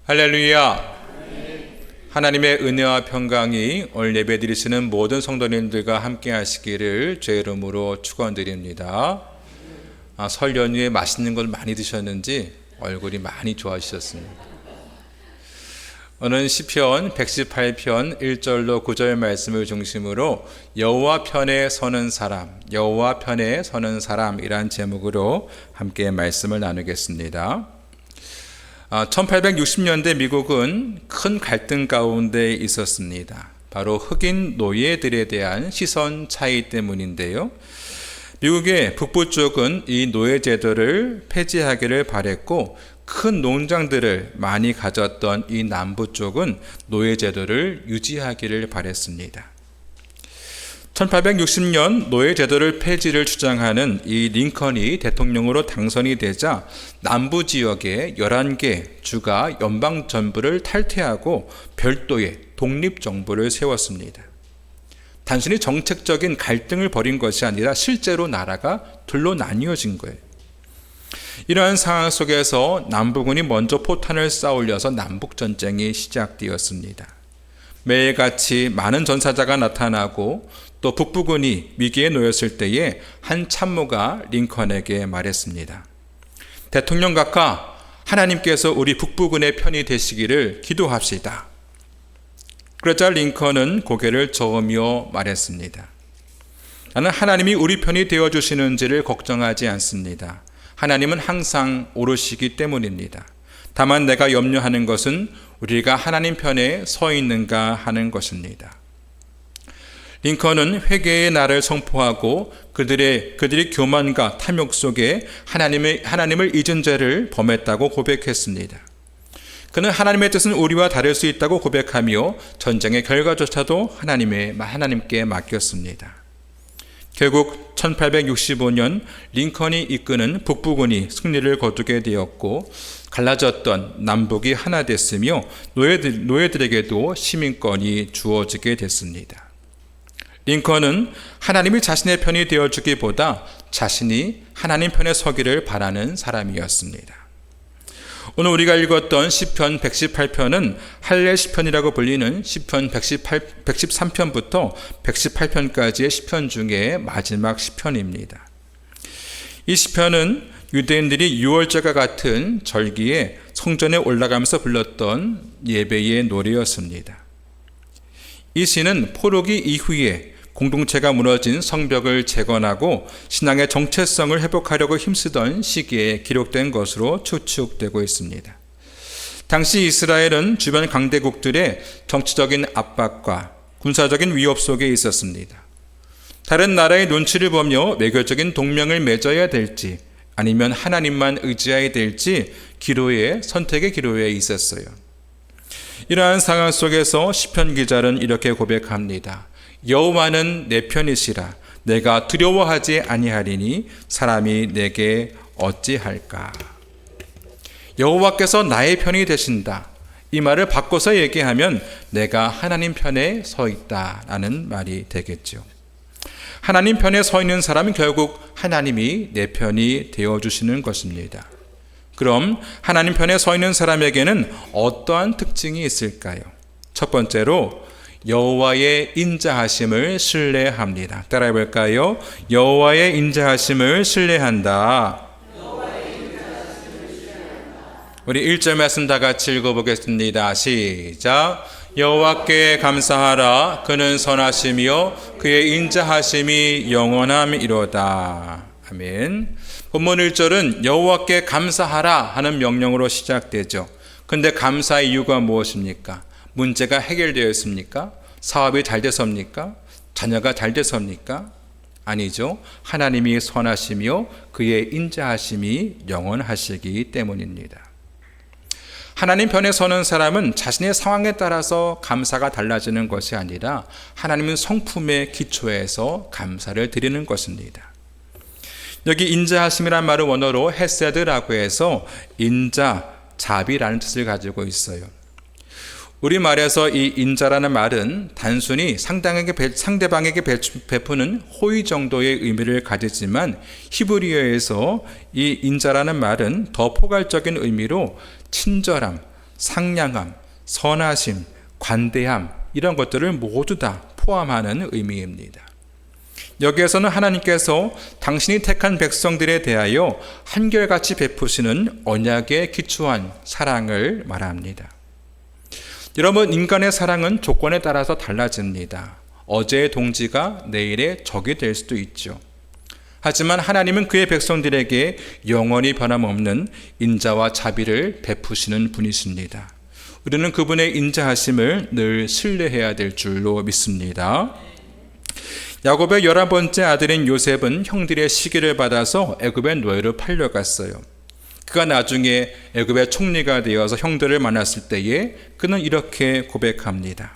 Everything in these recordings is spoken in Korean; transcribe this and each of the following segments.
할렐루야. 하나님의 은혜와 평강이 오늘 예배 드리시는 모든 성도님들과 함께 하시기를 주의 이름으로 축원드립니다. 설 연휴에 맛있는 걸 많이 드셨는지 얼굴이 많이 좋아지셨습니다. 오늘 시편 118편 1절로 9절 말씀을 중심으로 여호와 편에 서는 사람, 여호와 편에 서는 사람이란 제목으로 함께 말씀을 나누겠습니다. 1860년대 미국은 큰 갈등 가운데 있었습니다. 바로 흑인 노예들에 대한 시선 차이 때문인데요. 미국의 북부 쪽은 이 노예 제도를 폐지하기를 바랬고, 큰 농장들을 많이 가졌던 이 남부 쪽은 노예 제도를 유지하기를 바랬습니다. 1860년 노예 제도를 폐지를 주장하는 이 링컨이 대통령으로 당선이 되자 남부 지역의 11개 주가 연방 정부를 탈퇴하고 별도의 독립 정부를 세웠습니다. 단순히 정책적인 갈등을 벌인 것이 아니라 실제로 나라가 둘로 나뉘어진 거예요. 이러한 상황 속에서 남부군이 먼저 포탄을 쌓아올려서 남북전쟁이 시작되었습니다. 매일같이 많은 전사자가 나타나고 또 북부군이 위기에 놓였을 때에 한 참모가 링컨에게 말했습니다. 대통령 각하, 하나님께서 우리 북부군의 편이 되시기를 기도합시다. 그러자 링컨은 고개를 저으며 말했습니다. 나는 하나님이 우리 편이 되어주시는지를 걱정하지 않습니다. 하나님은 항상 오르시기 때문입니다. 다만 내가 염려하는 것은 우리가 하나님 편에 서 있는가 하는 것입니다. 링컨은 회개의 날을 선포하고 그들이 교만과 탐욕 속에 하나님을 잊은 죄를 범했다고 고백했습니다. 그는 하나님의 뜻은 우리와 다를 수 있다고 고백하며 전쟁의 결과조차도 하나님께 맡겼습니다. 결국 1865년 링컨이 이끄는 북부군이 승리를 거두게 되었고, 갈라졌던 남북이 하나 됐으며 노예들에게도 시민권이 주어지게 됐습니다. 링컨은 하나님이 자신의 편이 되어주기보다 자신이 하나님 편에 서기를 바라는 사람이었습니다. 오늘 우리가 읽었던 시편 118편은 할례 시편이라고 불리는 시편 113편부터 118편까지의 시편 중에 마지막 시편입니다. 이 시편은 유대인들이 유월절과 같은 절기에 성전에 올라가면서 불렀던 예배의 노래였습니다. 이 시는 포로기 이후에 공동체가 무너진 성벽을 재건하고 신앙의 정체성을 회복하려고 힘쓰던 시기에 기록된 것으로 추측되고 있습니다. 당시 이스라엘은 주변 강대국들의 정치적인 압박과 군사적인 위협 속에 있었습니다. 다른 나라의 눈치를 보며 외교적인 동맹을 맺어야 될지 아니면 하나님만 의지해야 될지 선택의 기로에 있었어요. 이러한 상황 속에서 시편 기자는 이렇게 고백합니다. 여호와는 내 편이시라. 내가 두려워하지 아니하리니 사람이 내게 어찌할까. 여호와께서 나의 편이 되신다. 이 말을 바꿔서 얘기하면 내가 하나님 편에 서 있다라는 말이 되겠죠. 하나님 편에 서 있는 사람은 결국 하나님이 내 편이 되어주시는 것입니다. 그럼 하나님 편에 서 있는 사람에게는 어떠한 특징이 있을까요? 첫 번째로 여호와의 인자하심을 신뢰합니다. 따라해 볼까요? 여호와의 인자하심을 신뢰한다. 우리 1절 말씀 다 같이 읽어보겠습니다. 시작. 여호와께 감사하라. 그는 선하시며 그의 인자하심이 영원함이로다. 아멘. 본문 1절은 여호와께 감사하라 하는 명령으로 시작되죠. 근데 감사의 이유가 무엇입니까? 문제가 해결되었습니까? 사업이 잘 돼서입니까? 자녀가 잘 돼서입니까? 아니죠. 하나님이 선하시며 그의 인자하심이 영원하시기 때문입니다. 하나님 편에 서는 사람은 자신의 상황에 따라서 감사가 달라지는 것이 아니라 하나님의 성품의 기초에서 감사를 드리는 것입니다. 여기 인자하심이란 말은 원어로 헤세드라고 해서 인자, 자비라는 뜻을 가지고 있어요. 우리말에서 이 인자라는 말은 단순히 상대방에게 베푸는 호의 정도의 의미를 가지지만 히브리어에서 이 인자라는 말은 더 포괄적인 의미로 친절함, 상냥함, 선하심, 관대함 이런 것들을 모두 다 포함하는 의미입니다. 여기에서는 하나님께서 당신이 택한 백성들에 대하여 한결같이 베푸시는 언약에 기초한 사랑을 말합니다. 여러분, 인간의 사랑은 조건에 따라서 달라집니다. 어제의 동지가 내일의 적이 될 수도 있죠. 하지만 하나님은 그의 백성들에게 영원히 변함없는 인자와 자비를 베푸시는 분이십니다. 우리는 그분의 인자하심을 늘 신뢰해야 될 줄로 믿습니다. 야곱의 11번째 아들인 요셉은 형들의 시기를 받아서 애굽의 노예로 팔려갔어요. 그가 나중에 애굽의 총리가 되어서 형들을 만났을 때에 그는 이렇게 고백합니다.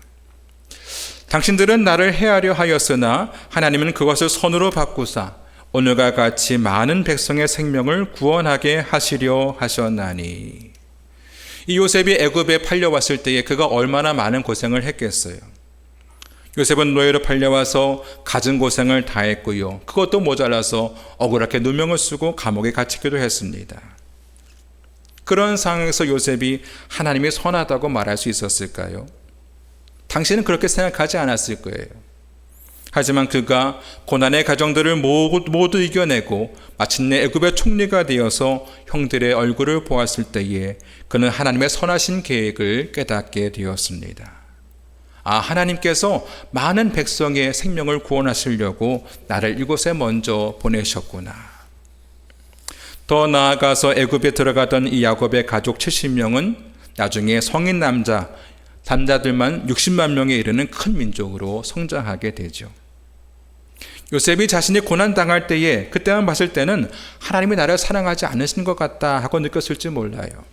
당신들은 나를 해하려 하였으나 하나님은 그것을 선으로 바꾸사 오늘과 같이 많은 백성의 생명을 구원하게 하시려 하셨나니. 이 요셉이 애굽에 팔려왔을 때에 그가 얼마나 많은 고생을 했겠어요. 요셉은 노예로 팔려와서 갖은 고생을 다 했고요. 그것도 모자라서 억울하게 누명을 쓰고 감옥에 갇히기도 했습니다. 그런 상황에서 요셉이 하나님이 선하다고 말할 수 있었을까요? 당신은 그렇게 생각하지 않았을 거예요. 하지만 그가 고난의 과정들을 모두 이겨내고 마침내 애굽의 총리가 되어서 형들의 얼굴을 보았을 때에 그는 하나님의 선하신 계획을 깨닫게 되었습니다. 하나님께서 많은 백성의 생명을 구원하시려고 나를 이곳에 먼저 보내셨구나. 더 나아가서 애굽에 들어가던 이 야곱의 가족 70명은 나중에 성인 남자들만 60만 명에 이르는 큰 민족으로 성장하게 되죠. 요셉이 자신이 고난당할 때에 그때만 봤을 때는 하나님이 나를 사랑하지 않으신 것 같다 하고 느꼈을지 몰라요.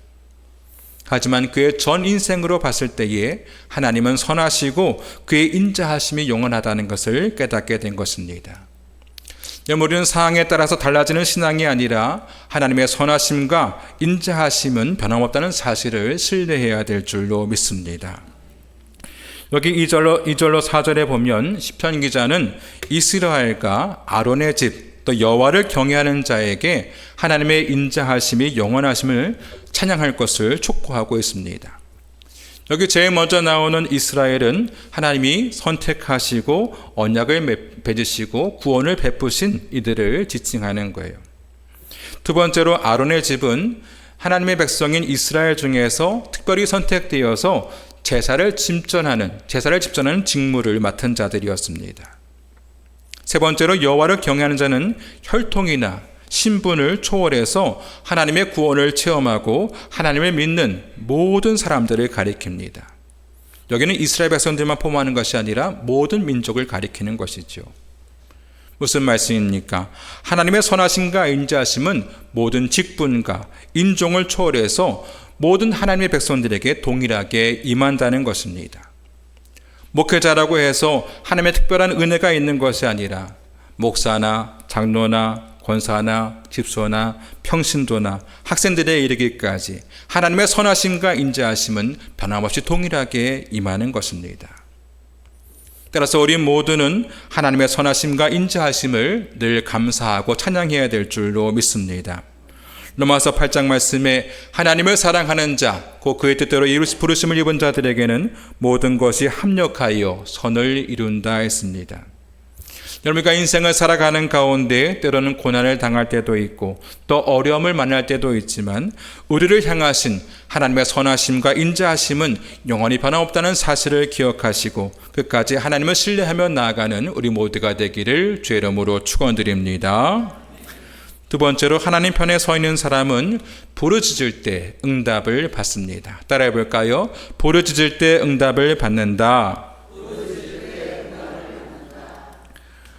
하지만 그의 전 인생으로 봤을 때에 하나님은 선하시고 그의 인자하심이 영원하다는 것을 깨닫게 된 것입니다. 우리는 상황에 따라서 달라지는 신앙이 아니라 하나님의 선하심과 인자하심은 변함없다는 사실을 신뢰해야 될 줄로 믿습니다. 여기 2절로 4절에 보면 시편 기자는 이스라엘과 아론의 집, 또 여호와를 경외하는 자에게 하나님의 인자하심이 영원하심을 찬양할 것을 촉구하고 있습니다. 여기 제일 먼저 나오는 이스라엘은 하나님이 선택하시고 언약을 맺으시고 구원을 베푸신 이들을 지칭하는 거예요. 두 번째로 아론의 집은 하나님의 백성인 이스라엘 중에서 특별히 선택되어서 제사를 집전하는 직무를 맡은 자들이었습니다. 세 번째로 여호와를 경외하는 자는 혈통이나 신분을 초월해서 하나님의 구원을 체험하고 하나님을 믿는 모든 사람들을 가리킵니다. 여기는 이스라엘 백성들만 포함하는 것이 아니라 모든 민족을 가리키는 것이죠. 무슨 말씀입니까? 하나님의 선하심과 인자하심은 모든 직분과 인종을 초월해서 모든 하나님의 백성들에게 동일하게 임한다는 것입니다. 목회자라고 해서 하나님의 특별한 은혜가 있는 것이 아니라 목사나 장로나 권사나 집소나 평신도나 학생들에 이르기까지 하나님의 선하심과 인자하심은 변함없이 동일하게 임하는 것입니다. 따라서 우리 모두는 하나님의 선하심과 인자하심을 늘 감사하고 찬양해야 될 줄로 믿습니다. 로마서 8장 말씀에 하나님을 사랑하는 자, 곧 그의 뜻대로 부르심을 입은 자들에게는 모든 것이 합력하여 선을 이룬다 했습니다. 여러분과 인생을 살아가는 가운데 때로는 고난을 당할 때도 있고 또 어려움을 만날 때도 있지만 우리를 향하신 하나님의 선하심과 인자하심은 영원히 변함없다는 사실을 기억하시고 끝까지 하나님을 신뢰하며 나아가는 우리 모두가 되기를 주의 이름으로 축원드립니다. 두 번째로 하나님 편에 서 있는 사람은 부르짖을 때 응답을 받습니다. 따라해 볼까요? 부르짖을 때 응답을 받는다.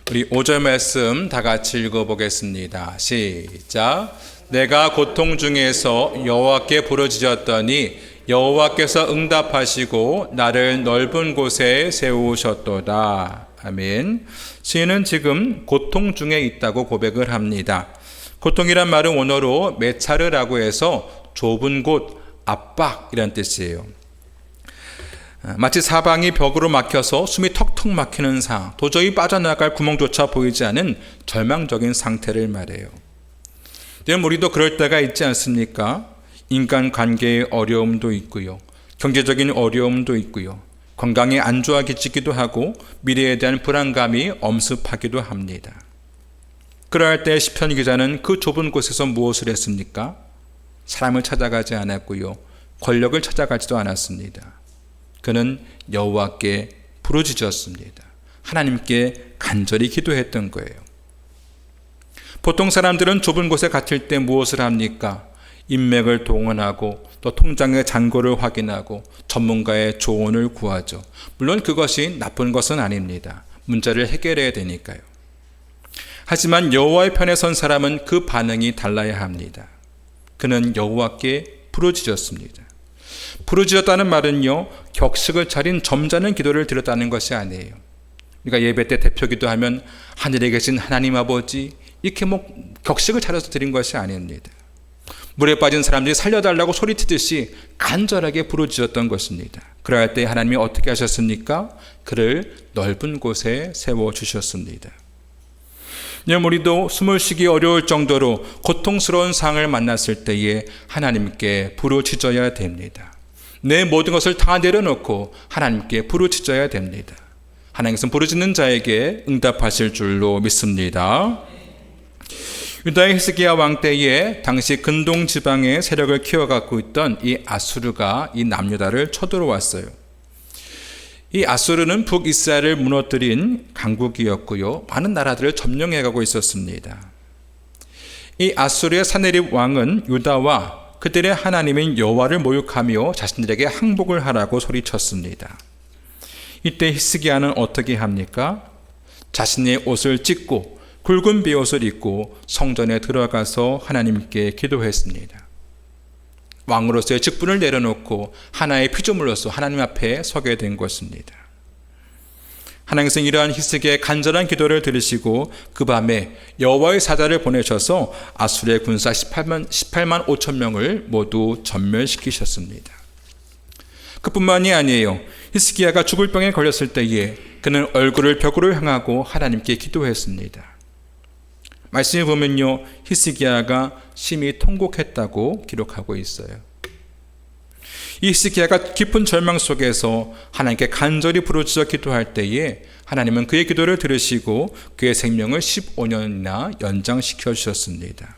우리 5절 말씀 다 같이 읽어보겠습니다. 시작. 내가 고통 중에서 여호와께 부르짖었더니 여호와께서 응답하시고 나를 넓은 곳에 세우셨도다. 아멘. 시인은 지금 고통 중에 있다고 고백을 합니다. 고통이란 말은 원어로 메차르라고 해서 좁은 곳, 압박이란 뜻이에요. 마치 사방이 벽으로 막혀서 숨이 턱턱 막히는 상황, 도저히 빠져나갈 구멍조차 보이지 않은 절망적인 상태를 말해요. 여러분, 우리도 그럴 때가 있지 않습니까? 인간 관계의 어려움도 있고요. 경제적인 어려움도 있고요. 건강이 안 좋아지기도 하고 미래에 대한 불안감이 엄습하기도 합니다. 그러할 때 시편 기자는 그 좁은 곳에서 무엇을 했습니까? 사람을 찾아가지 않았고요. 권력을 찾아가지도 않았습니다. 그는 여호와께 부르짖었습니다. 하나님께 간절히 기도했던 거예요. 보통 사람들은 좁은 곳에 갇힐 때 무엇을 합니까? 인맥을 동원하고 또 통장의 잔고를 확인하고 전문가의 조언을 구하죠. 물론 그것이 나쁜 것은 아닙니다. 문제를 해결해야 되니까요. 하지만 여호와의 편에 선 사람은 그 반응이 달라야 합니다. 그는 여호와께 부르짖었습니다. 부르짖었다는 말은요, 격식을 차린 점잖은 기도를 드렸다는 것이 아니에요. 우리가 예배 때 대표 기도하면 하늘에 계신 하나님 아버지 이렇게 격식을 차려서 드린 것이 아닙니다. 물에 빠진 사람들이 살려달라고 소리치듯이 간절하게 부르짖었던 것입니다. 그럴 때 하나님이 어떻게 하셨습니까? 그를 넓은 곳에 세워주셨습니다. 우리도 숨을 쉬기 어려울 정도로 고통스러운 상황을 만났을 때에 하나님께 부르짖어야 됩니다. 내 모든 것을 다 내려놓고 하나님께 부르짖어야 됩니다. 하나님께서는 부르짖는 자에게 응답하실 줄로 믿습니다. 유다의 히스기야 왕 때에 당시 근동 지방의 세력을 키워갖고 있던 이 아수르가 이 남유다를 쳐들어왔어요. 이 아수르는 북이스라엘을 무너뜨린 강국이었고요. 많은 나라들을 점령해가고 있었습니다. 이 아수르의 사네립 왕은 유다와 그들의 하나님인 여호와를 모욕하며 자신들에게 항복을 하라고 소리쳤습니다. 이때 히스기야는 어떻게 합니까? 자신의 옷을 찢고 굵은 베옷을 입고 성전에 들어가서 하나님께 기도했습니다. 왕으로서의 직분을 내려놓고 하나의 피조물로서 하나님 앞에 서게 된 것입니다. 하나님께서는 이러한 히스기야의 간절한 기도를 들으시고 그 밤에 여호와의 사자를 보내셔서 아수르의 군사 18만 5천 명을 모두 전멸시키셨습니다. 그뿐만이 아니에요. 히스기야가 죽을 병에 걸렸을 때에 그는 얼굴을 벽으로 향하고 하나님께 기도했습니다. 말씀을 보면요, 히스기야가 심히 통곡했다고 기록하고 있어요. 이 히스기야가 깊은 절망 속에서 하나님께 간절히 부르짖어 기도할 때에 하나님은 그의 기도를 들으시고 그의 생명을 15년이나 연장시켜 주셨습니다.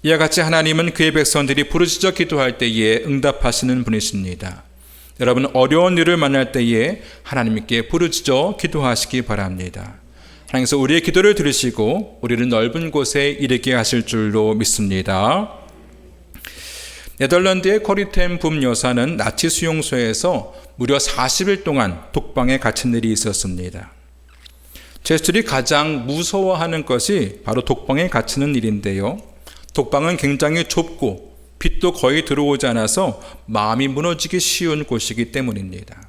이와 같이 하나님은 그의 백성들이 부르짖어 기도할 때에 응답하시는 분이십니다. 여러분, 어려운 일을 만날 때에 하나님께 부르짖어 기도하시기 바랍니다. 하나님께서 우리의 기도를 들으시고 우리를 넓은 곳에 이르게 하실 줄로 믿습니다. 네덜란드의 코리템 붐 여사는 나치 수용소에서 무려 40일 동안 독방에 갇힌 일이 있었습니다. 제수들이 가장 무서워하는 것이 바로 독방에 갇히는 일인데요. 독방은 굉장히 좁고 빛도 거의 들어오지 않아서 마음이 무너지기 쉬운 곳이기 때문입니다.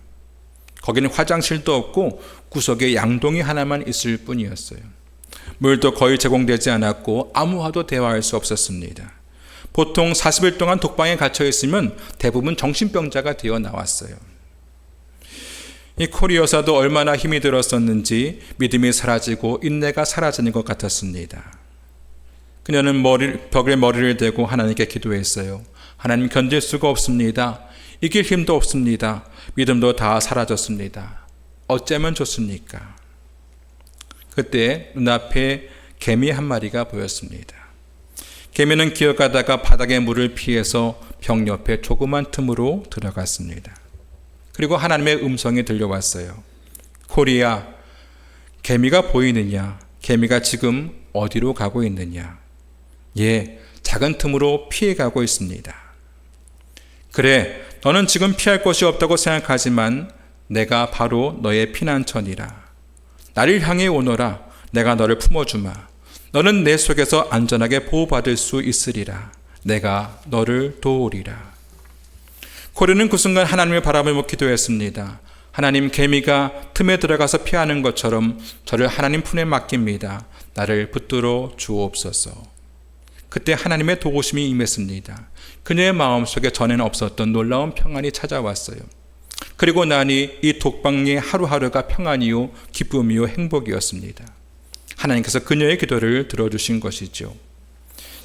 거기는 화장실도 없고 구석에 양동이 하나만 있을 뿐이었어요. 물도 거의 제공되지 않았고 아무와도 대화할 수 없었습니다. 보통 40일 동안 독방에 갇혀 있으면 대부분 정신병자가 되어 나왔어요. 이 코리 여사도 얼마나 힘이 들었었는지 믿음이 사라지고 인내가 사라지는 것 같았습니다. 그녀는 벽에 머리를 대고 하나님께 기도했어요. 하나님, 견딜 수가 없습니다. 이길 힘도 없습니다. 믿음도 다 사라졌습니다. 어쩌면 좋습니까? 그때 눈앞에 개미 한 마리가 보였습니다. 개미는 기어가다가 바닥의 물을 피해서 벽 옆에 조그만 틈으로 들어갔습니다. 그리고 하나님의 음성이 들려왔어요. 코리야, 개미가 보이느냐? 개미가 지금 어디로 가고 있느냐? 예, 작은 틈으로 피해가고 있습니다. 그래, 너는 지금 피할 곳이 없다고 생각하지만 내가 바로 너의 피난처니라. 나를 향해 오너라. 내가 너를 품어주마. 너는 내 속에서 안전하게 보호받을 수 있으리라. 내가 너를 도우리라. 코리는 그 순간 하나님을 바라보며 기도했습니다. 하나님, 개미가 틈에 들어가서 피하는 것처럼 저를 하나님 품에 맡깁니다. 나를 붙들어 주옵소서. 그때 하나님의 도우심이 임했습니다. 그녀의 마음속에 전에는 없었던 놀라운 평안이 찾아왔어요. 그리고 나니 이 독방의 하루하루가 평안이요 기쁨이요 행복이었습니다. 하나님께서 그녀의 기도를 들어주신 것이죠.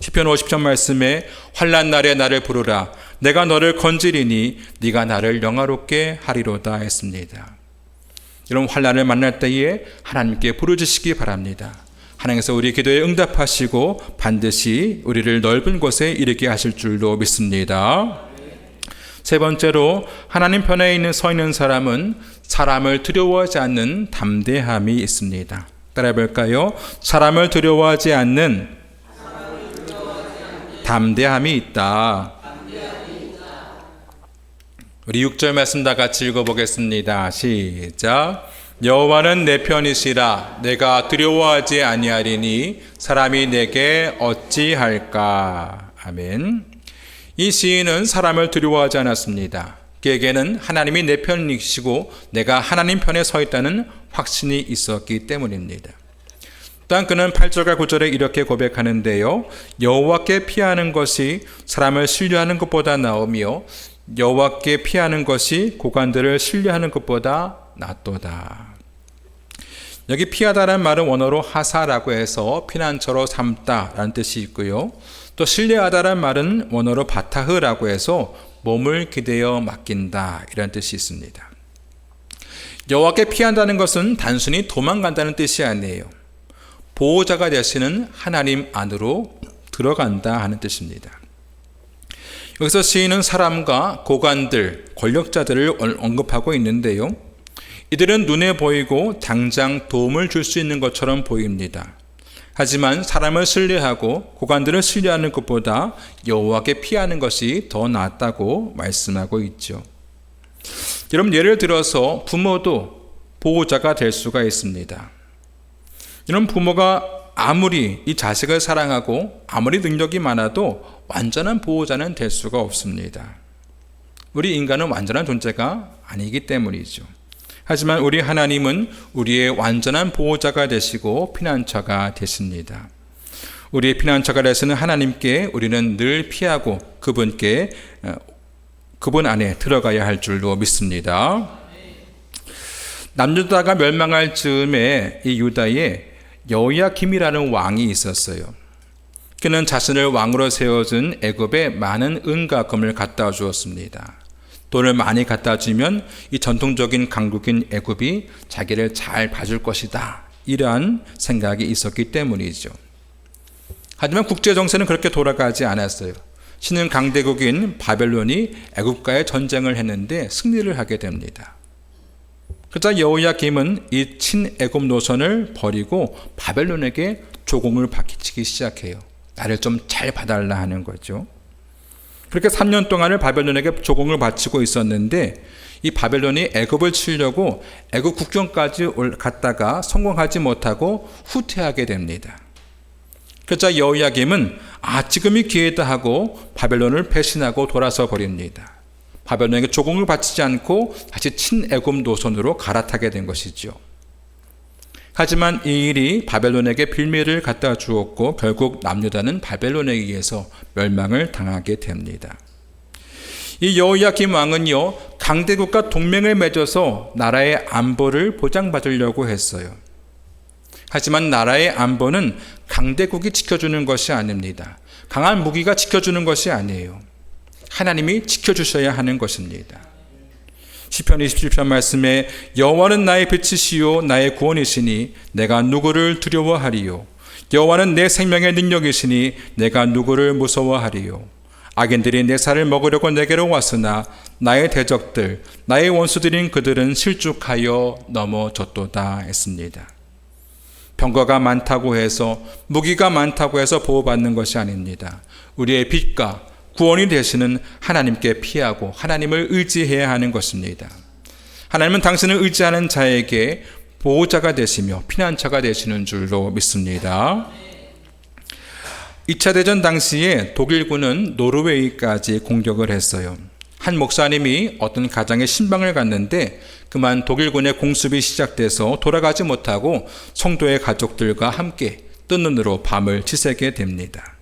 시편 50편 말씀에 환난 날에 나를 부르라 내가 너를 건지리니 네가 나를 영화롭게 하리로다 했습니다. 이런 환난을 만날 때에 하나님께 부르짖으시기 바랍니다. 하나님께서 우리 기도에 응답하시고 반드시 우리를 넓은 곳에 이르게 하실 줄로 믿습니다. 세 번째로 하나님 편에 서 있는 사람은 사람을 두려워하지 않는 담대함이 있습니다. 따라해 볼까요? 사람을 두려워하지 않는 담대함이 있다. 우리 6절 말씀 다 같이 읽어보겠습니다. 시작. 여호와는 내 편이시라 내가 두려워하지 아니하리니 사람이 내게 어찌할까. 아멘. 이 시인은 사람을 두려워하지 않았습니다. 그에게는 하나님이 내 편이시고 내가 하나님 편에 서 있다는 확신이 있었기 때문입니다. 또한 그는 8절과 9절에 이렇게 고백하는데요. 여호와께 피하는 것이 사람을 신뢰하는 것보다 나으며 여호와께 피하는 것이 고관들을 신뢰하는 것보다 낫도다. 여기 피하다라는 말은 원어로 하사라고 해서 피난처로 삼다라는 뜻이 있고요. 또 신뢰하다라는 말은 원어로 바타흐라고 해서 몸을 기대어 맡긴다 이런 뜻이 있습니다. 여호와께 피한다는 것은 단순히 도망간다는 뜻이 아니에요. 보호자가 되시는 하나님 안으로 들어간다 하는 뜻입니다. 여기서 시인은 사람과 고관들, 권력자들을 언급하고 있는데요. 이들은 눈에 보이고 당장 도움을 줄 수 있는 것처럼 보입니다. 하지만 사람을 신뢰하고 고관들을 신뢰하는 것보다 여호와께 피하는 것이 더 낫다고 말씀하고 있죠. 여러분, 예를 들어서 부모도 보호자가 될 수가 있습니다. 이런 부모가 아무리 이 자식을 사랑하고 아무리 능력이 많아도 완전한 보호자는 될 수가 없습니다. 우리 인간은 완전한 존재가 아니기 때문이죠. 하지만 우리 하나님은 우리의 완전한 보호자가 되시고 피난처가 되십니다. 우리의 피난처가 되시는 하나님께 우리는 늘 피하고 그분 안에 들어가야 할 줄로 믿습니다. 남유다가 멸망할 즈음에 이 유다에 여호야김이라는 왕이 있었어요. 그는 자신을 왕으로 세워준 애굽에 많은 은과 금을 갖다 주었습니다. 돈을 많이 갖다 주면 이 전통적인 강국인 애굽이 자기를 잘 봐줄 것이다. 이러한 생각이 있었기 때문이죠. 하지만 국제 정세는 그렇게 돌아가지 않았어요. 신은 강대국인 바벨론이 애굽과의 전쟁을 했는데 승리를 하게 됩니다. 그러자 여호야김은 이 친애굽 노선을 버리고 바벨론에게 조공을 바치기 시작해요. 나를 좀 잘 봐달라 하는 거죠. 그렇게 3년 동안을 바벨론에게 조공을 바치고 있었는데 이 바벨론이 애굽을 치려고 애굽 국경까지 갔다가 성공하지 못하고 후퇴하게 됩니다. 그러자 여호야김은 지금이 기회다 하고 바벨론을 배신하고 돌아서 버립니다. 바벨론에게 조공을 바치지 않고 다시 친애굽 노선으로 갈아타게 된 것이죠. 하지만 이 일이 바벨론에게 빌미를 갖다 주었고 결국 남유다는 바벨론에 의해서 멸망을 당하게 됩니다. 이 여호야김 왕은요, 강대국과 동맹을 맺어서 나라의 안보를 보장받으려고 했어요. 하지만 나라의 안보는 강대국이 지켜주는 것이 아닙니다. 강한 무기가 지켜주는 것이 아니에요. 하나님이 지켜주셔야 하는 것입니다. 시편 27편 말씀에 여호와는 나의 빛이시요 나의 구원이시니 내가 누구를 두려워하리요. 여호와는 내 생명의 능력이시니 내가 누구를 무서워하리요. 악인들이 내 살을 먹으려고 내게로 왔으나 나의 대적들 나의 원수들인 그들은 실족하여 넘어졌도다 했습니다. 병거가 많다고 해서 무기가 많다고 해서 보호받는 것이 아닙니다. 우리의 빛과 구원이 되시는 하나님께 피하고 하나님을 의지해야 하는 것입니다. 하나님은 당신을 의지하는 자에게 보호자가 되시며 피난처가 되시는 줄로 믿습니다. 2차 대전 당시에 독일군은 노르웨이까지 공격을 했어요. 한 목사님이 어떤 가정에 신방을 갔는데 그만 독일군의 공습이 시작돼서 돌아가지 못하고 성도의 가족들과 함께 뜬 눈으로 밤을 지새게 됩니다.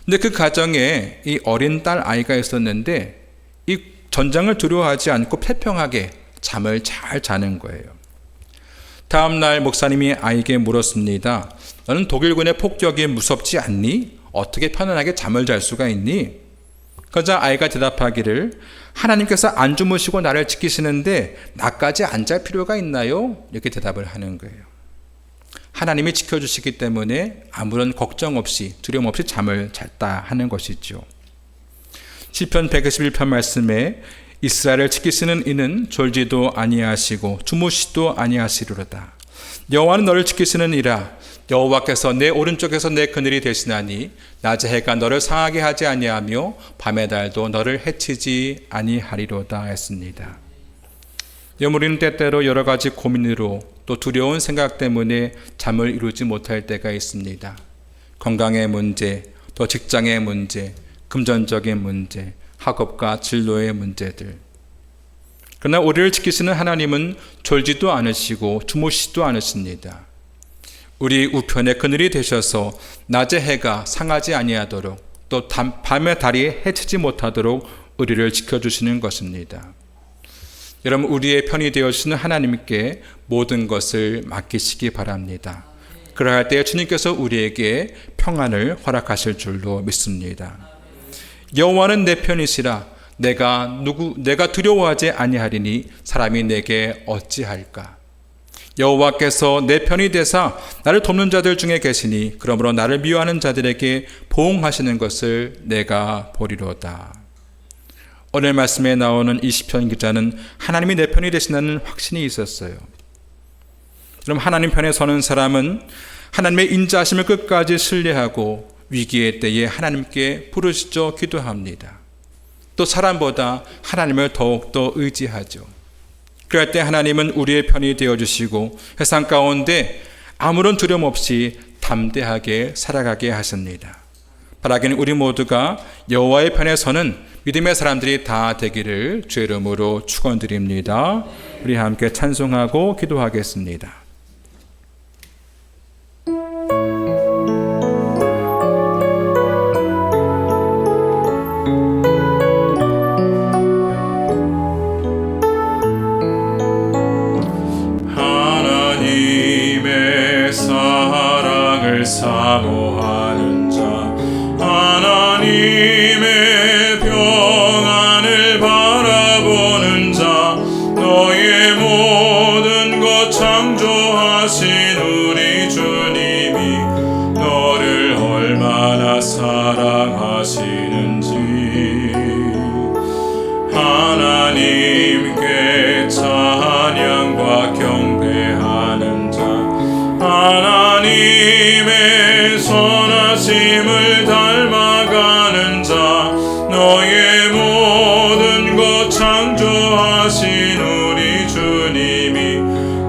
근데 그 가정에 이 어린 딸 아이가 있었는데 이 전장을 두려워하지 않고 태평하게 잠을 잘 자는 거예요. 다음 날 목사님이 아이에게 물었습니다. 너는 독일군의 폭격이 무섭지 않니? 어떻게 편안하게 잠을 잘 수가 있니? 그러자 아이가 대답하기를 하나님께서 안 주무시고 나를 지키시는데 나까지 안 잘 필요가 있나요? 이렇게 대답을 하는 거예요. 하나님이 지켜주시기 때문에 아무런 걱정 없이 두려움 없이 잠을 잤다 하는 것이죠. 시편 121편 말씀에 이스라엘을 지키시는 이는 졸지도 아니하시고 주무시도 아니하시리로다. 여호와는 너를 지키시는 이라. 여호와께서 내 오른쪽에서 내 그늘이 되시나니 낮의 해가 너를 상하게 하지 아니하며 밤의 달도 너를 해치지 아니하리로다 했습니다. 우리는 때때로 여러 가지 고민으로 또 두려운 생각 때문에 잠을 이루지 못할 때가 있습니다. 건강의 문제, 또 직장의 문제, 금전적인 문제, 학업과 진로의 문제들. 그러나 우리를 지키시는 하나님은 졸지도 않으시고 주무시지도 않으십니다. 우리 우편에 그늘이 되셔서 낮의 해가 상하지 아니하도록 또 밤의 달이 해치지 못하도록 우리를 지켜주시는 것입니다. 여러분, 우리의 편이 되어주시는 하나님께 모든 것을 맡기시기 바랍니다. 그러할 때 주님께서 우리에게 평안을 허락하실 줄로 믿습니다. 여호와는 내 편이시라. 내가 두려워하지 아니하리니 사람이 내게 어찌할까? 여호와께서 내 편이 되사 나를 돕는 자들 중에 계시니 그러므로 나를 미워하는 자들에게 보응하시는 것을 내가 보리로다. 오늘 말씀에 나오는 이 시편 기자는 하나님이 내 편이 되신다는 확신이 있었어요. 그럼 하나님 편에 서는 사람은 하나님의 인자하심을 끝까지 신뢰하고 위기의 때에 하나님께 부르짖어 기도합니다. 또 사람보다 하나님을 더욱더 의지하죠. 그럴 때 하나님은 우리의 편이 되어주시고 세상 가운데 아무런 두려움 없이 담대하게 살아가게 하십니다. 바라기는 우리 모두가 여호와의 편에 서는 믿음의 사람들이 다 되기를 주의 이름으로 축원드립니다. 우리 함께 찬송하고 기도하겠습니다. 하나님의 사랑을 사모하는 자, 하나님의 평안을 바라보는 자, 너의 모든 것 창조하신 우리 주님이 너를 얼마나 사랑하시는지 하나님께 찬양과 경배하는 자, 하나님의 선하심을 닮아가는 자, 너의 모든 것 창조하신 우리 주님이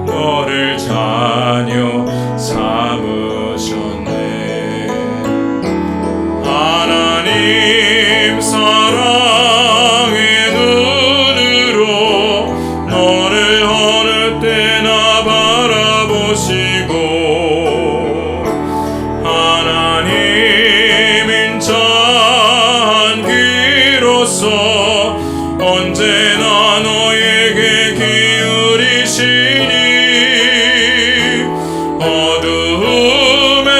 너를 자녀 삼으셨네. 하나님 사랑의 눈으로 너를 어느 때나 바라보시고 하나님 인자한 귀로서 언제나 너에게 기울이시니 어두움에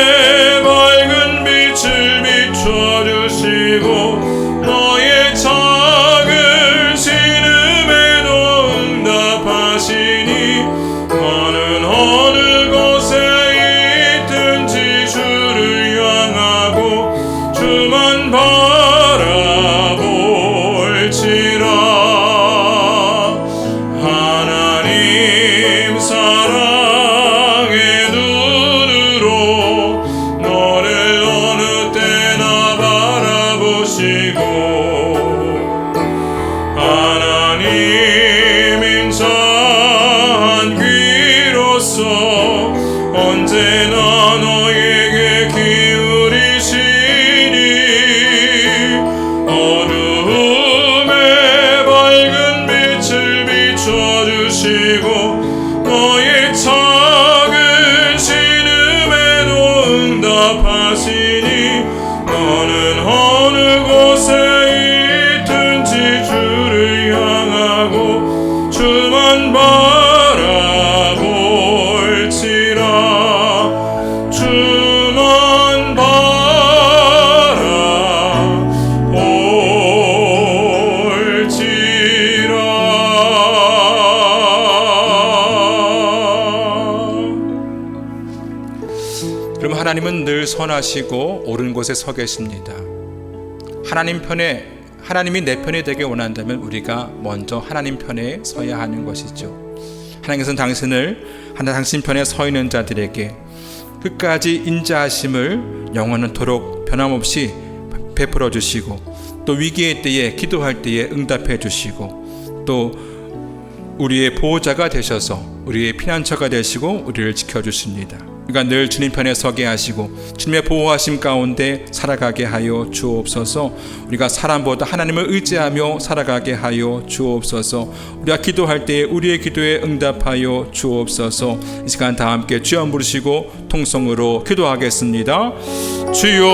밝은 빛을 비춰주시고 너의 작은 신음에도 응답하시니 너는 어느 곳에 있든지 주를 향하고 주만 바라볼지라. 하나님 사랑의 눈으로 너를 어느 때나 바라보시고 하나님 인자한 귀로서 언제나 너에게 기울이시니 어두움에 밝은 빛을 비춰주시고 너의 작은 신음에도 응답하시니 너는 어느 곳에 있든지 주를 향하고 주만 바라볼지라. 주만 바라볼지라. 하나님은 늘 선하시고 옳은 곳에 서 계십니다. 하나님이 내 편이 되길 원한다면 우리가 먼저 하나님 편에 서야 하는 것이죠. 하나님께서는 당신 편에 서 있는 자들에게 끝까지 인자하심을 영원토록 변함없이 베풀어 주시고, 또 위기의 때에 기도할 때에 응답해 주시고, 또 우리의 보호자가 되셔서 우리의 피난처가 되시고 우리를 지켜주십니다. 그러니까 늘 주님 편에 서게 하시고 주님의 보호하심 가운데 살아가게 하여 주옵소서. 우리가 사람보다 하나님을 의지하며 살아가게 하여 주옵소서. 우리가 기도할 때에 우리의 기도에 응답하여 주옵소서. 이 시간 다 함께 주여 부르시고 통성으로 기도하겠습니다. 주여